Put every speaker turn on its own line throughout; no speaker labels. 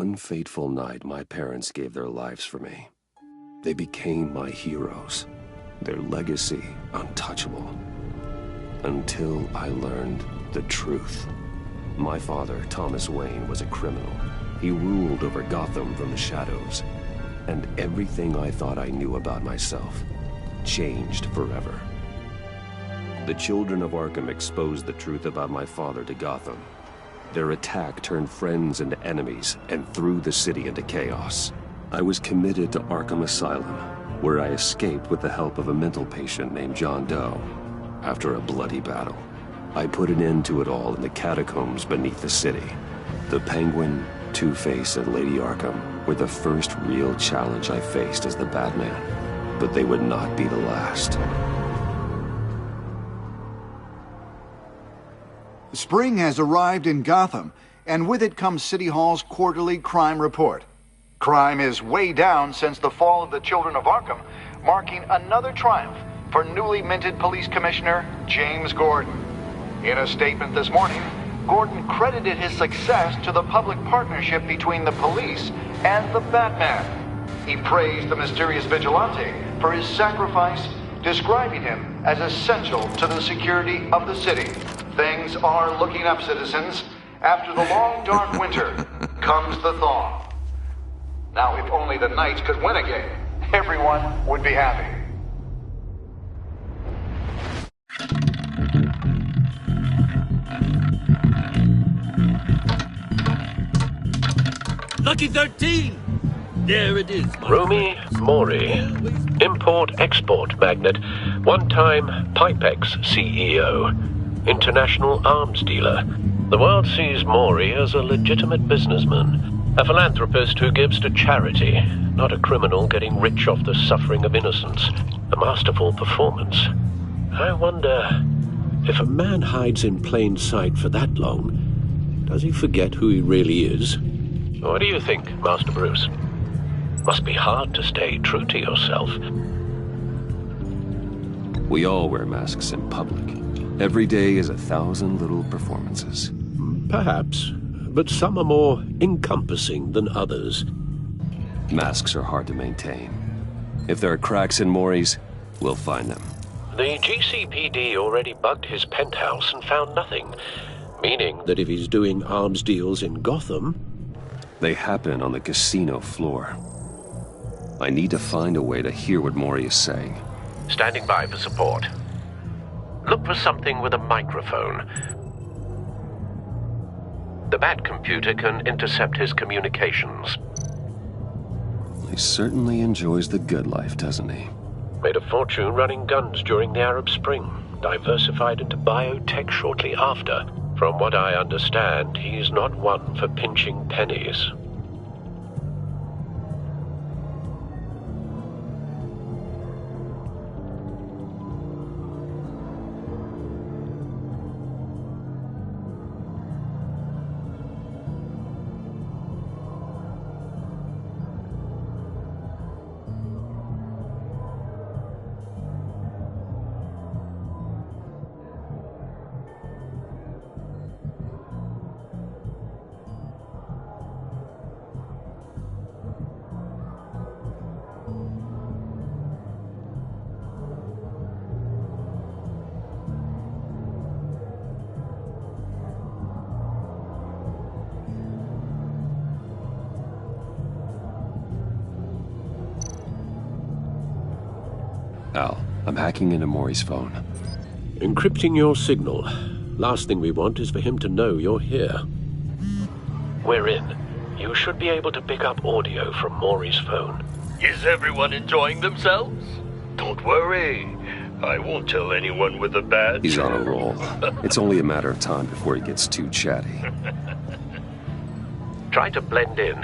one fateful night, my parents gave their lives for me. They became my heroes, their legacy untouchable. Until I learned the truth. My father, Thomas Wayne, was a criminal. He ruled over Gotham from the shadows. And everything I thought I knew about myself changed forever. The children of Arkham exposed the truth about my father to Gotham. Their attack turned friends into enemies and threw the city into chaos. I was committed to Arkham Asylum, where I escaped with the help of a mental patient named John Doe. After a bloody battle, I put an end to it all in the catacombs beneath the city. The Penguin, Two-Face, and Lady Arkham were the first real challenge I faced as the Batman, but they would not be the last.
Spring has arrived in Gotham, and with it comes City Hall's quarterly crime report. Crime is way down since the fall of the Children of Arkham, marking another triumph for newly minted Police Commissioner James Gordon. In a statement this morning, Gordon credited his success to the public partnership between the police and the Batman. He praised the mysterious vigilante for his sacrifice, describing him as essential to the security of the city. Things are looking up, citizens. After the long, dark winter comes the thaw. Now, if only the Knights could win again, everyone would be happy.
Lucky 13! There it is.
Romy Mori, import-export magnate, one-time Pipex CEO, international arms dealer. The world sees Mori as a legitimate businessman, a philanthropist who gives to charity, not a criminal getting rich off the suffering of innocence. A masterful performance. I wonder, if a man hides in plain sight for that long, does he forget who he really is? What do you think, Master Bruce? Must be hard to stay true to yourself.
We all wear masks in public. Every day is 1,000 little performances.
Perhaps, but some are more encompassing than others.
Masks are hard to maintain. If there are cracks in Mori's, we'll find them.
The GCPD already bugged his penthouse and found nothing, meaning that if he's doing arms deals in Gotham...
They happen on the casino floor. I need to find a way to hear what Mori is saying.
Standing by for support. Look for something with a microphone. The Bat computer can intercept his communications.
He certainly enjoys the good life, doesn't he?
Made a fortune running guns during the Arab Spring. Diversified into biotech shortly after. From what I understand, he's not one for pinching pennies.
Al, I'm hacking into Mori's phone.
Encrypting your signal. Last thing we want is for him to know you're here. We're in. You should be able to pick up audio from Mori's phone.
Is everyone enjoying themselves? Don't worry. I won't tell anyone with a badge.
He's on a roll. It's only a matter of time before he gets too chatty.
Try to blend in.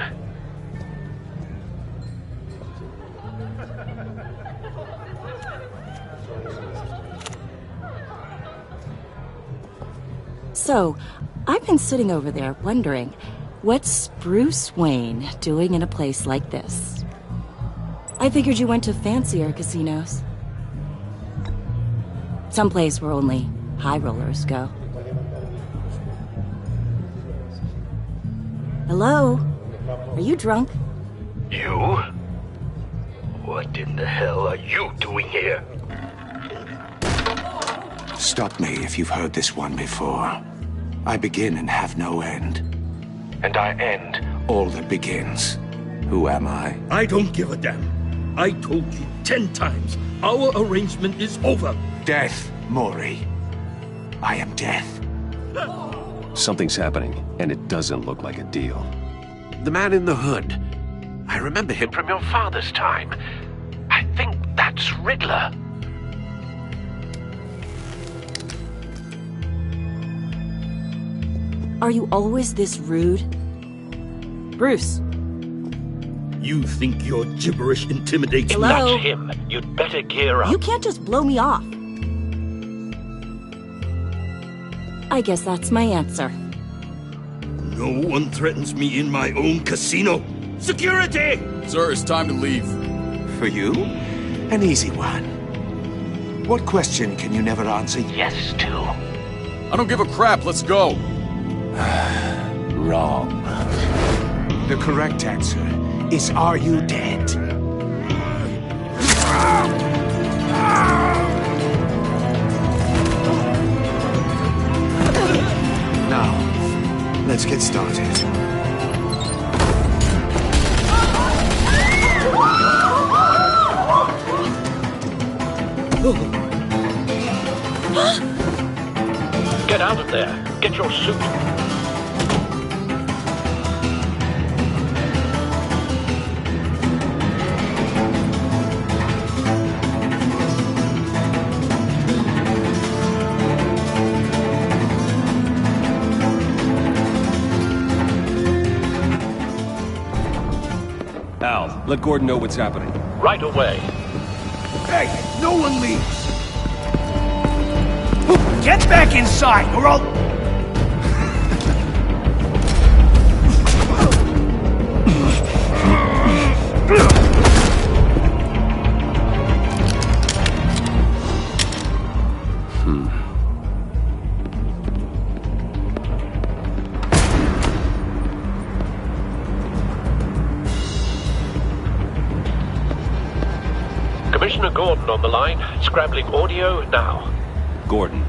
So, I've been sitting over there wondering, what's Bruce Wayne doing in a place like this? I figured you went to fancier casinos. Someplace where only high rollers go. Hello? Are you drunk?
You? What in the hell are you doing here?
Stop me if you've heard this one before. I begin and have no end. And I end all that begins. Who am I?
I don't give a damn. I told you 10 times. Our arrangement is over.
Death, Mori. I am death.
Something's happening, and it doesn't look like a deal.
The man in the hood. I remember him from your father's time. I think that's Riddler.
Are you always this rude? Bruce.
You think your gibberish intimidates me?
Hello?
That's him. You'd better gear up.
You can't just blow me off. I guess that's my answer.
No one threatens me in my own casino. Security!
Sir, it's time to leave.
For you? An easy one. What question can you never answer yes to?
I don't give a crap, let's go.
Wrong. The correct answer is, are you dead? Now, let's get started.
Get out of there. Get your suit.
Al, let Gordon know what's happening.
Right away.
Hey, no one leaves!
Get back inside, or I'll...
Commissioner Gordon on the line. Scrabbling audio now.
Gordon.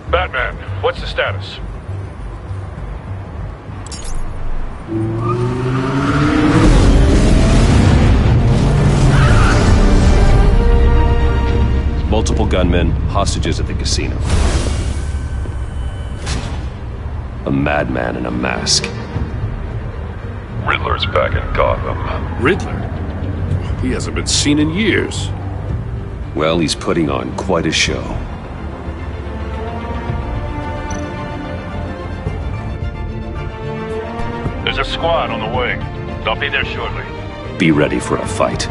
Batman, what's the status?
Multiple gunmen, hostages at the casino. A madman in a mask.
Riddler's back in Gotham.
Riddler? He hasn't been seen in years.
Well, he's putting on quite a show.
There's a squad on the way. They'll be there shortly.
Be ready for a fight.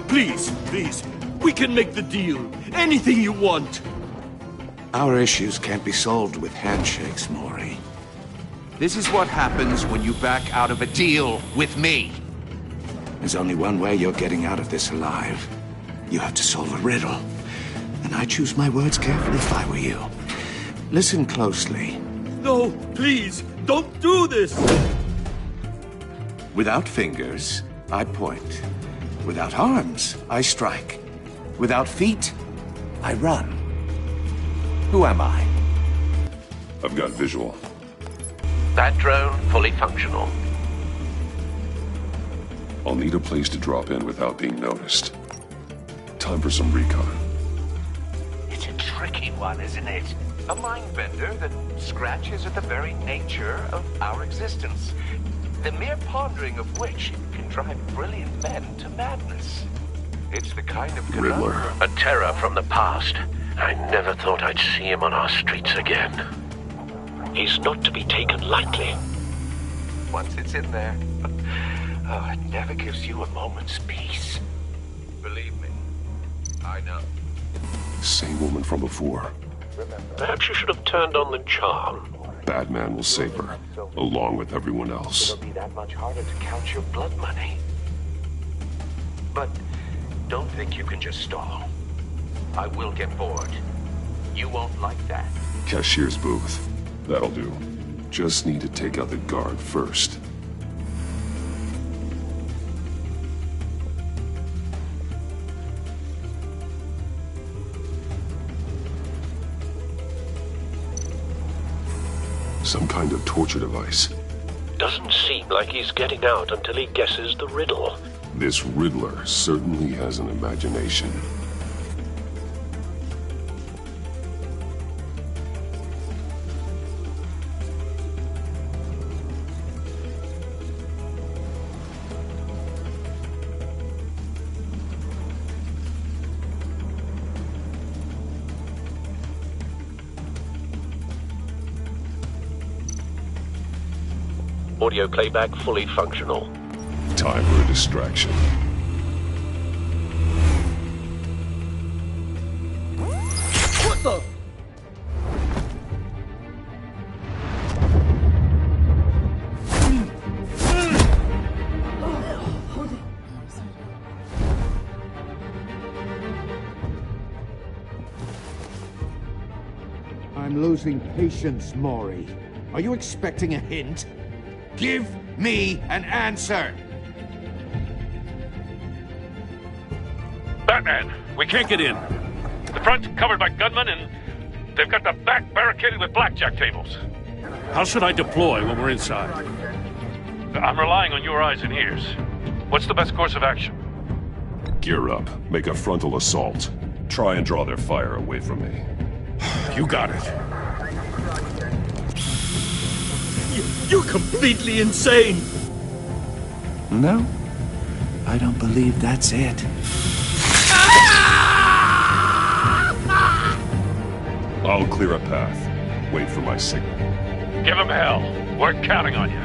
Please, please. We can make the deal. Anything you want.
Our issues can't be solved with handshakes, Mori.
This is what happens when you back out of a deal with me.
There's only one way you're getting out of this alive. You have to solve a riddle. And I choose my words carefully if I were you. Listen closely.
No, please, don't do this.
Without fingers, I point. Without arms, I strike. Without feet, I run. Who am I?
I've got visual.
That drone fully functional.
I'll need a place to drop in without being noticed. Time for some recon.
It's a tricky one, isn't it? A mind bender that scratches at the very nature of our existence. The mere pondering of which can drive brilliant men to madness. It's the kind of
Riddler.
A terror from the past. I never thought I'd see him on our streets again. is not to be taken lightly.
Once it's in there, oh, it never gives you a moment's peace. Believe me, I know.
Same woman from before.
Perhaps you should have turned on the charm.
Batman will save her, along with everyone else.
It'll be that much harder to count your blood money. But don't think you can just stall. I will get bored. You won't like that.
Cashier's booth. That'll do. Just need to take out the guard first. Some kind of torture device.
Doesn't seem like he's getting out until he guesses the riddle.
This Riddler certainly has an imagination.
Audio playback fully functional.
Time for a distraction.
What the?
I'm losing patience, Maury. Are you expecting a hint? Give me an answer!
Batman, we can't get in. The front's covered by gunmen, and they've got the back barricaded with blackjack tables. How should I deploy when we're inside? I'm relying on your eyes and ears. What's the best course of action?
Gear up. Make a frontal assault. Try and draw their fire away from me.
You got it.
You're completely insane!
No, I don't believe that's it.
I'll clear a path. Wait for my signal.
Give him hell. We're counting on you.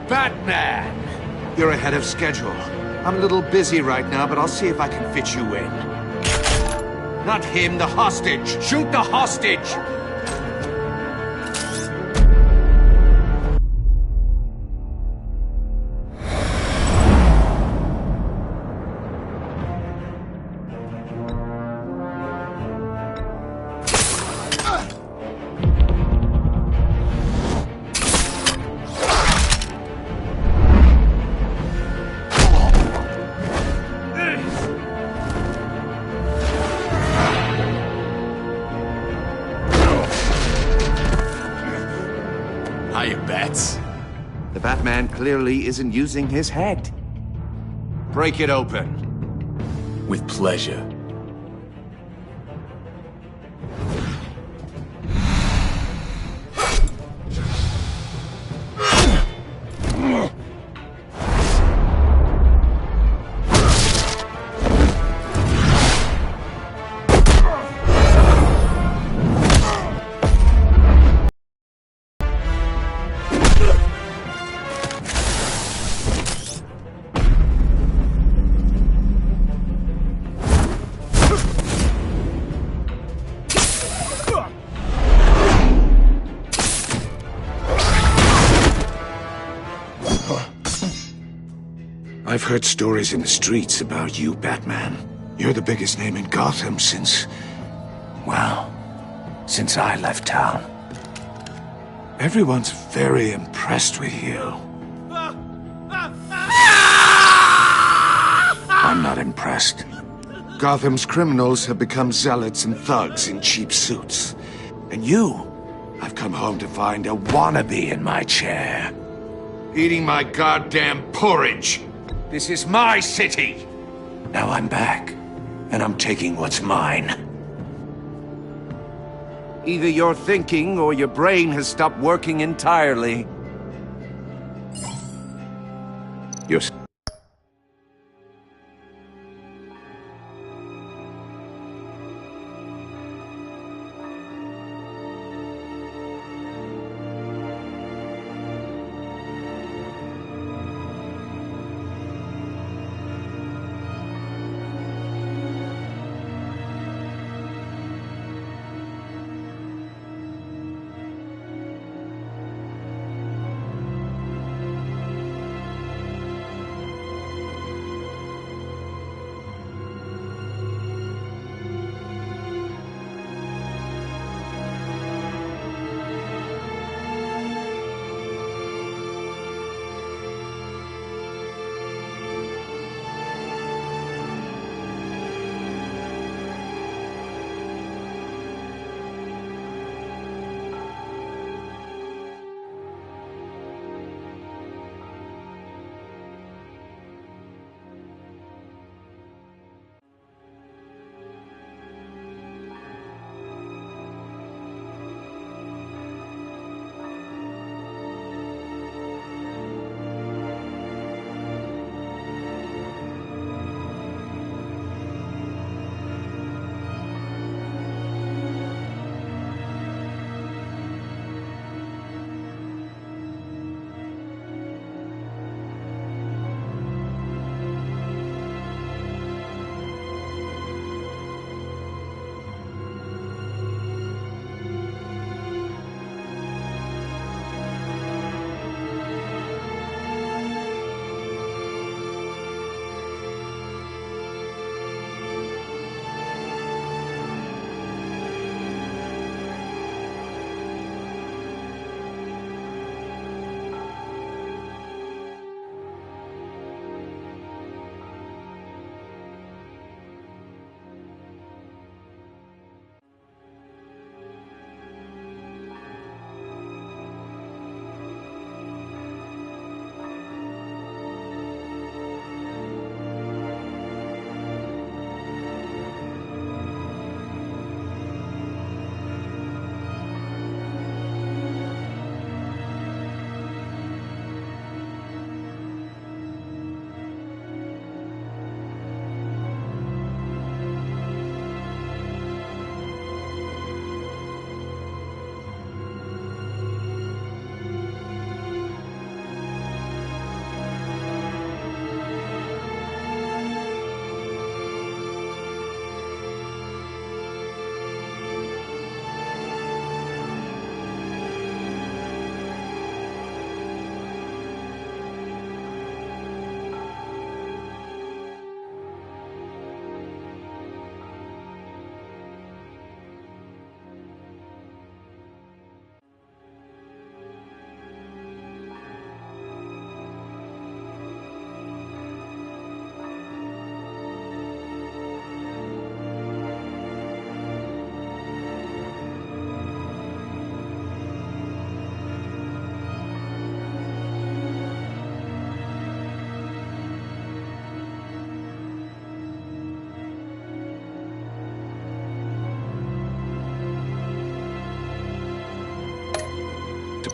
Batman! You're ahead of schedule. I'm a little busy right now, but I'll see if I can fit you in. Not him, the hostage! Shoot the hostage! The Batman clearly isn't using his head. Break it open.
With pleasure.
I've heard stories in the streets about you, Batman. You're the biggest name in Gotham since... well, since I left town. Everyone's very impressed with you. I'm not impressed. Gotham's criminals have become zealots and thugs in cheap suits. And you, I've come home to find a wannabe in my chair. Eating my goddamn porridge. This is my city! Now I'm back, and I'm taking what's mine. Either you're thinking or your brain has stopped working entirely. You're...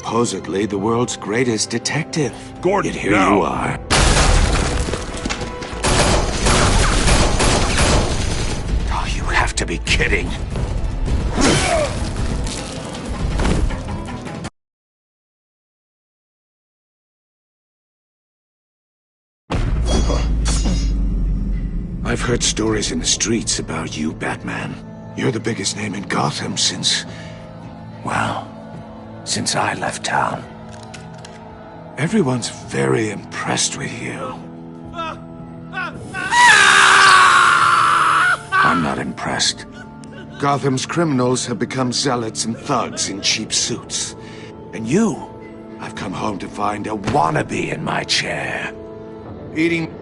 Supposedly the world's greatest detective.
Gordon,
Yet here
now.
you are. Oh, you have to be kidding. I've heard stories in the streets about you, Batman. You're the biggest name in Gotham since... well, since I left town. Everyone's very impressed with you. I'm not impressed. Gotham's criminals have become zealots and thugs in cheap suits. And you, I've come home to find a wannabe in my chair. Eating...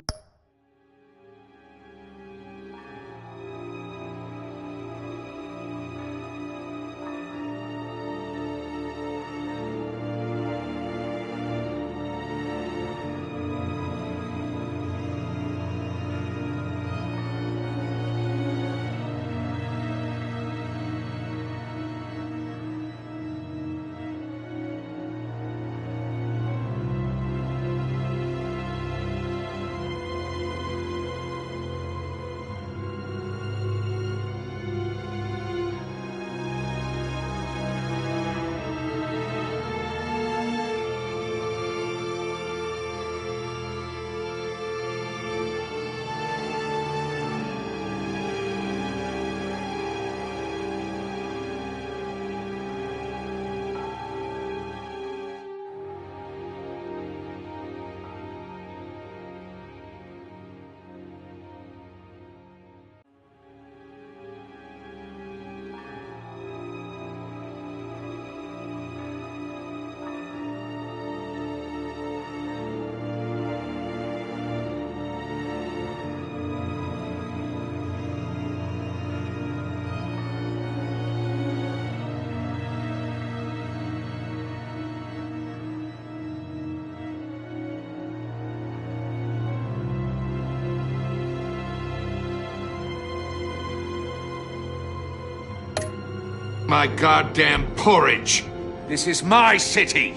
My goddamn porridge! This is my city!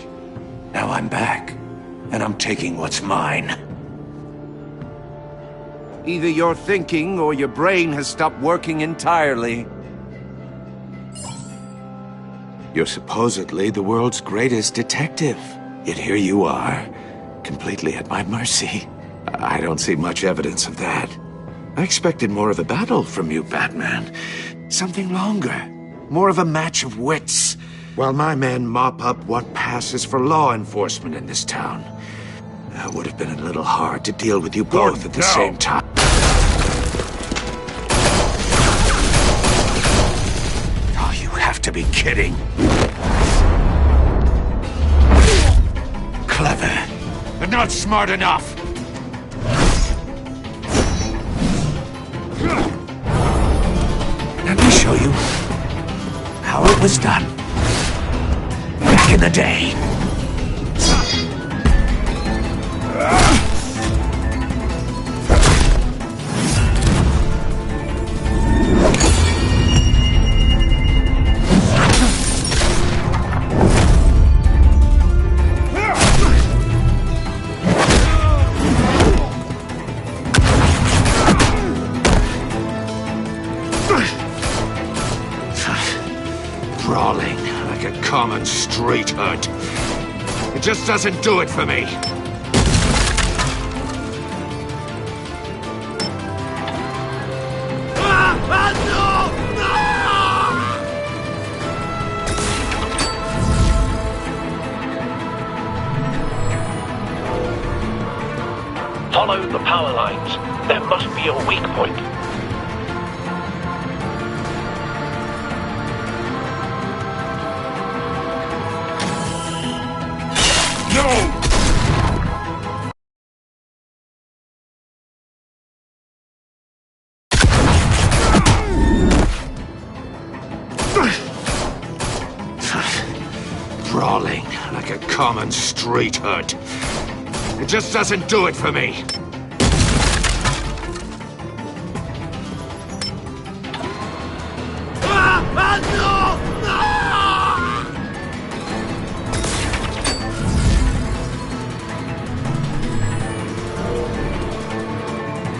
Now I'm back, and I'm taking what's mine. Either you're thinking, or your brain has stopped working entirely. You're supposedly the world's greatest detective. Yet here you are, completely at my mercy. I don't see much evidence of that. I expected more of a battle from you, Batman. Something longer. More of a match of wits. While my men mop up what passes for law enforcement in this town. It would have been a little hard to deal with you both at the same time. Oh, you have to be kidding. Clever, but not smart enough. Let me show you how it was done back in the day. Brawling like a common street hood. It just doesn't do it for me.
Follow the power lines. There must be a weak point.
Brawling like a common street hood. It just doesn't do it for me.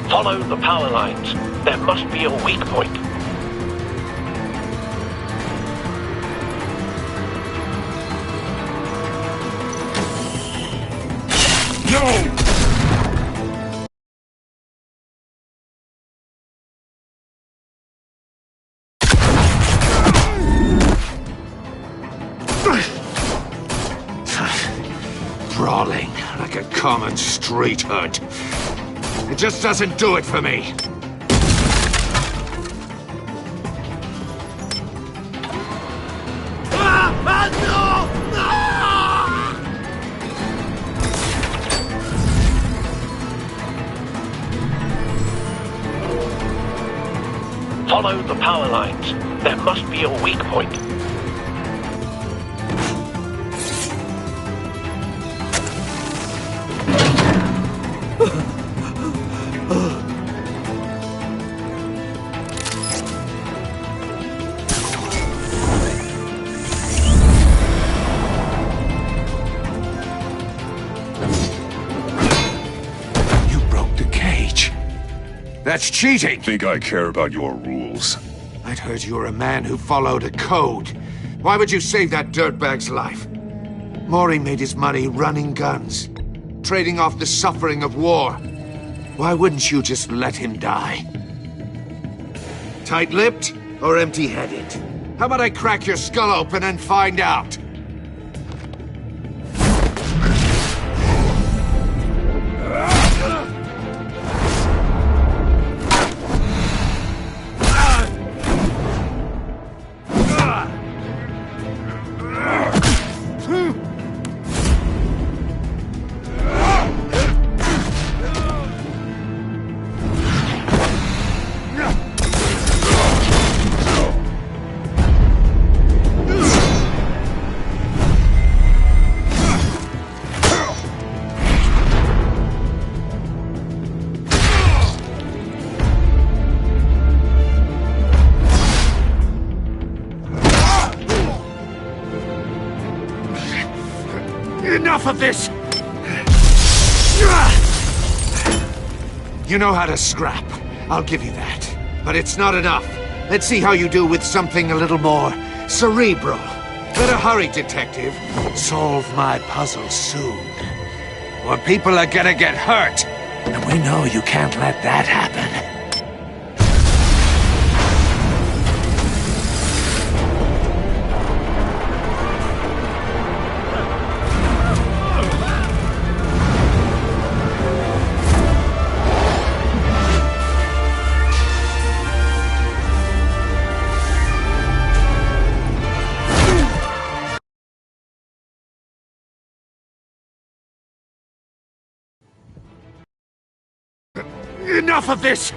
Follow the power lines. There must be a weak point.
Brawling like a common street hood. It just doesn't do it for me.
Follow the power lines. There must be a weak point.
You broke the cage. That's cheating!
Think I care about your rules?
I'd heard you were a man who followed a code. Why would you save that dirtbag's life? Maury made his money running guns, trading off the suffering of war. Why wouldn't you just let him die? Tight-lipped or empty-headed? How about I crack your skull open and find out? of this! You know how to scrap. I'll give you that. But it's not enough. Let's see how you do with something a little more cerebral. Better hurry, detective. Solve my puzzle soon. Or people are gonna get hurt. And we know you can't let that happen. Enough of this!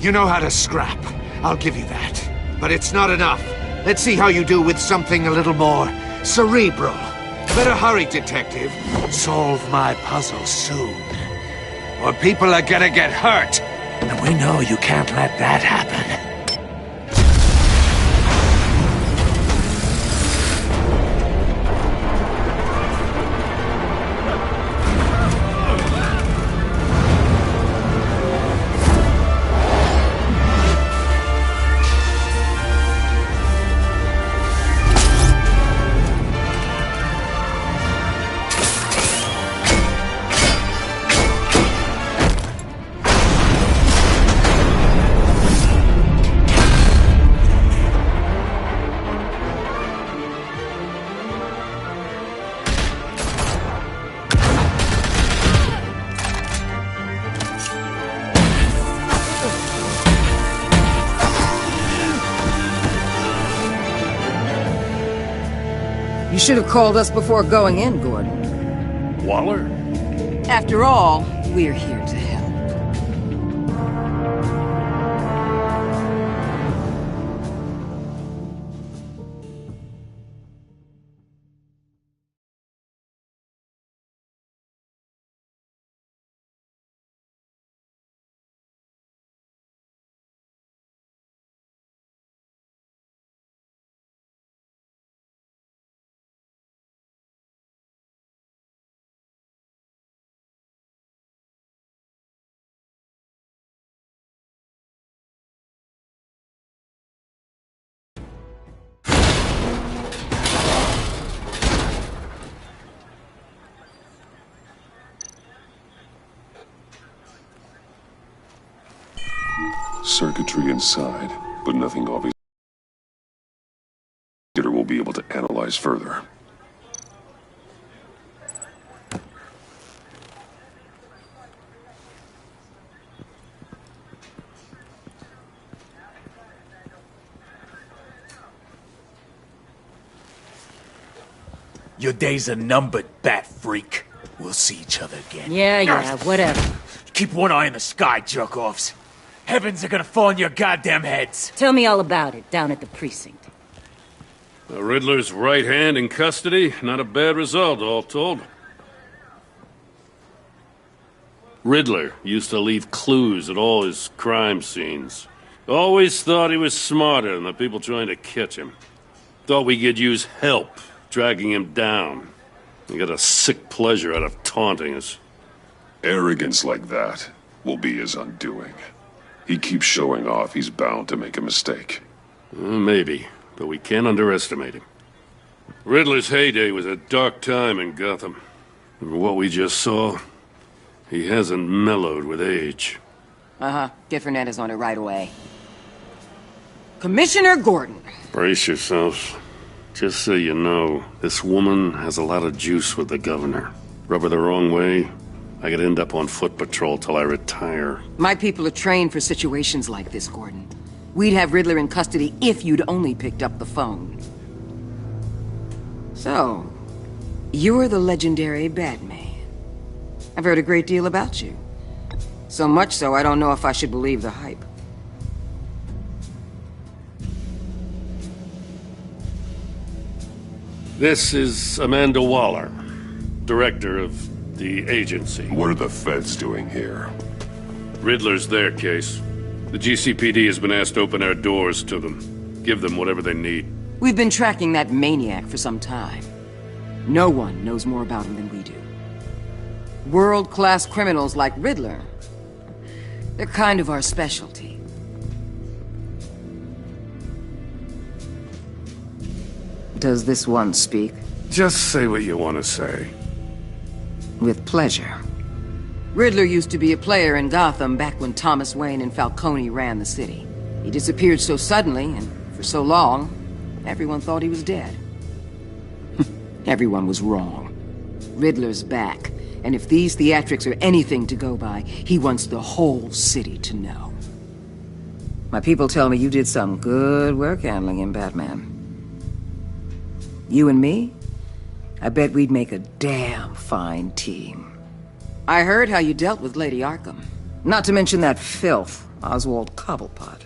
You know how to scrap. I'll give you that. But it's not enough. Let's see how you do with something a little more cerebral. Better hurry, detective. Solve my puzzle soon. Or people are gonna get hurt. And we know you can't let that happen.
You should have called us before going in, Gordon.
Waller?
After all, we're here to help.
Circuitry inside, but nothing obvious. The computer will be able to analyze further.
Your days are numbered, bat freak. We'll see each other again.
Yeah, whatever.
Keep one eye in the sky, jerk-offs. Heavens are gonna fall on your goddamn heads.
Tell me all about it down at the precinct.
The Riddler's right hand in custody. Not a bad result, all told. Riddler used to leave clues at all his crime scenes. Always thought he was smarter than the people trying to catch him. Thought we could use help dragging him down. He got a sick pleasure out of taunting us.
Arrogance like that will be his undoing. He keeps showing off, he's bound to make a mistake.
Maybe, but we can't underestimate him. Riddler's heyday was a dark time in Gotham. And what we just saw, he hasn't mellowed with age.
Get Fernandez on it right away. Commissioner Gordon.
Brace yourselves. Just so you know, this woman has a lot of juice with the governor. Rub her the wrong way, I could end up on foot patrol till I retire.
My people are trained for situations like this, Gordon. We'd have Riddler in custody if you'd only picked up the phone. So, you're the legendary Batman. I've heard a great deal about you. So much so, I don't know if I should believe the hype.
This is Amanda Waller, director of the agency.
What are the feds doing here?
Riddler's their case. The GCPD has been asked to open our doors to them. Give them whatever they need.
We've been tracking that maniac for some time. No one knows more about him than we do. World-class criminals like Riddler, they're kind of our specialty. Does this one speak?
Just say what you want to say.
With pleasure. Riddler used to be a player in Gotham back when Thomas Wayne and Falcone ran the city. He disappeared so suddenly and for so long, everyone thought he was dead. Everyone was wrong. Riddler's back, and if these theatrics are anything to go by, he wants the whole city to know. My people tell me you did some good work handling him, Batman. You and me? I bet we'd make a damn fine team. I heard how you dealt with Lady Arkham. Not to mention that filth, Oswald Cobblepot.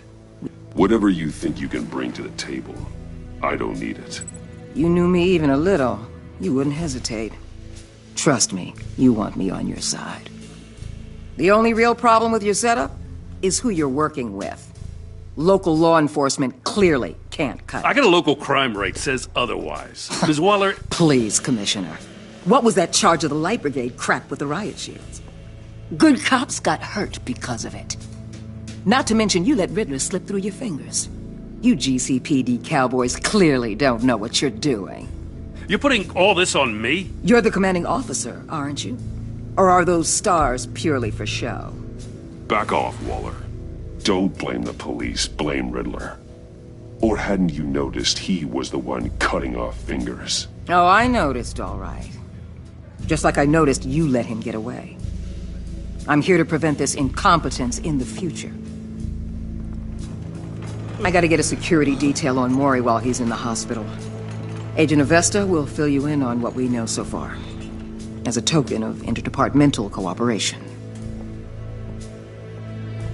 Whatever you think you can bring to the table, I don't need it.
You knew me even a little, you wouldn't hesitate. Trust me, you want me on your side. The only real problem with your setup is who you're working with. Local law enforcement clearly can't cut it.
I got a local crime rate says otherwise. Ms. Waller...
Please, Commissioner. What was that charge of the Light Brigade crap with the riot shields? Good cops got hurt because of it. Not to mention you let Riddler slip through your fingers. You GCPD cowboys clearly don't know what you're doing.
You're putting all this on me?
You're the commanding officer, aren't you? Or are those stars purely for show?
Back off, Waller. Don't blame the police, blame Riddler. Or hadn't you noticed he was the one cutting off fingers?
Oh, I noticed, all right. Just like I noticed you let him get away. I'm here to prevent this incompetence in the future. I gotta get a security detail on Mori while he's in the hospital. Agent Avesta will fill you in on what we know so far, as a token of interdepartmental cooperation.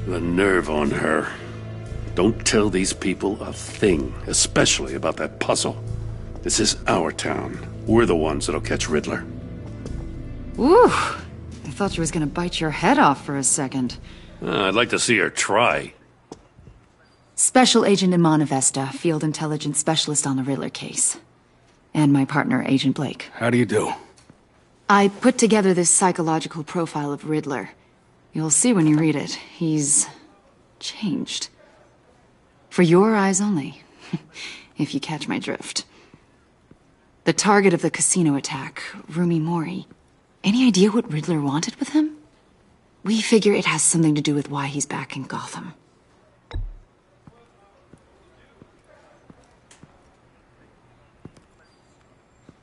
The nerve on her. Don't tell these people a thing, especially about that puzzle. This is our town. We're the ones that'll catch Riddler.
Ooh, I thought she was gonna bite your head off for a second.
I'd like to see her try.
Special Agent Iman Avesta, Field Intelligence Specialist on the Riddler case. And my partner, Agent Blake.
How do you do?
I put together this psychological profile of Riddler. You'll see when you read it. He's changed. For your eyes only, if you catch my drift. The target of the casino attack, Rumi Mori. Any idea what Riddler wanted with him? We figure it has something to do with why he's back in Gotham.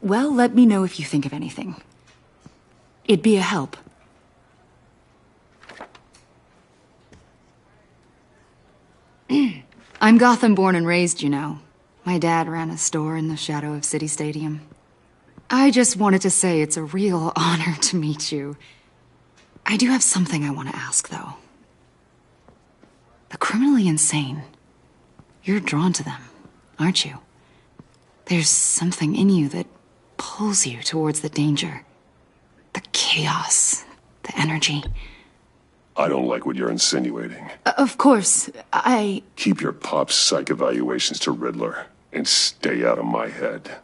Well, let me know if you think of anything. It'd be a help. I'm Gotham born and raised, you know. My dad ran a store in the shadow of City Stadium. I just wanted to say it's a real honor to meet you. I do have something I want to ask, though. The criminally insane. You're drawn to them, aren't you? There's something in you that pulls you towards the danger. The chaos, the energy.
I don't like what you're insinuating.
Of course,
Keep your pop's psych evaluations to Riddler, and stay out of my head.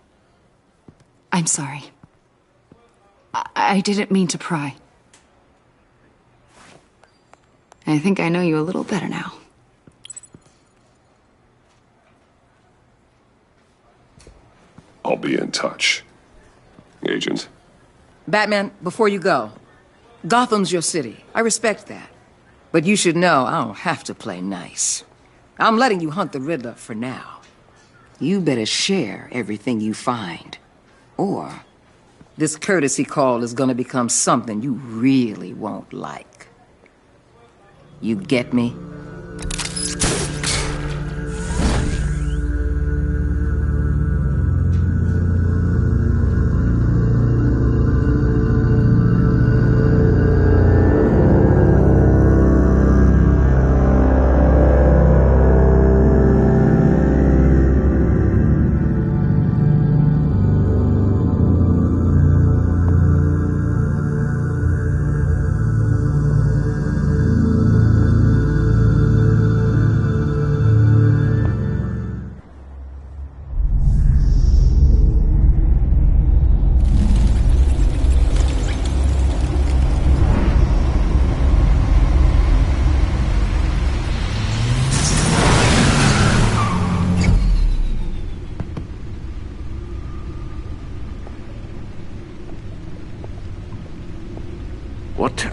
I'm sorry. I didn't mean to pry. I think I know you a little better now.
I'll be in touch. Agent?
Batman, before you go, Gotham's your city. I respect that. But you should know I don't have to play nice. I'm letting you hunt the Riddler for now. You better share everything you find. Or this courtesy call is gonna become something you really won't like. You get me?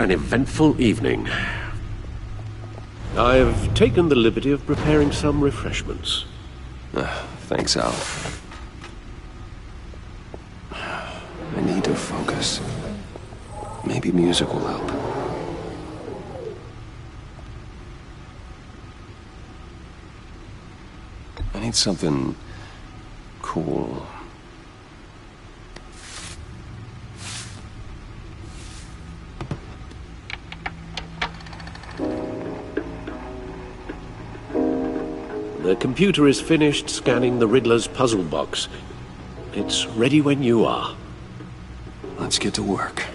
an eventful evening. I've taken the liberty of preparing some refreshments.
Thanks, Al. I need to focus. Maybe music will help. I need something cool.
The computer is finished scanning the Riddler's puzzle box. It's ready when you are.
Let's get to work.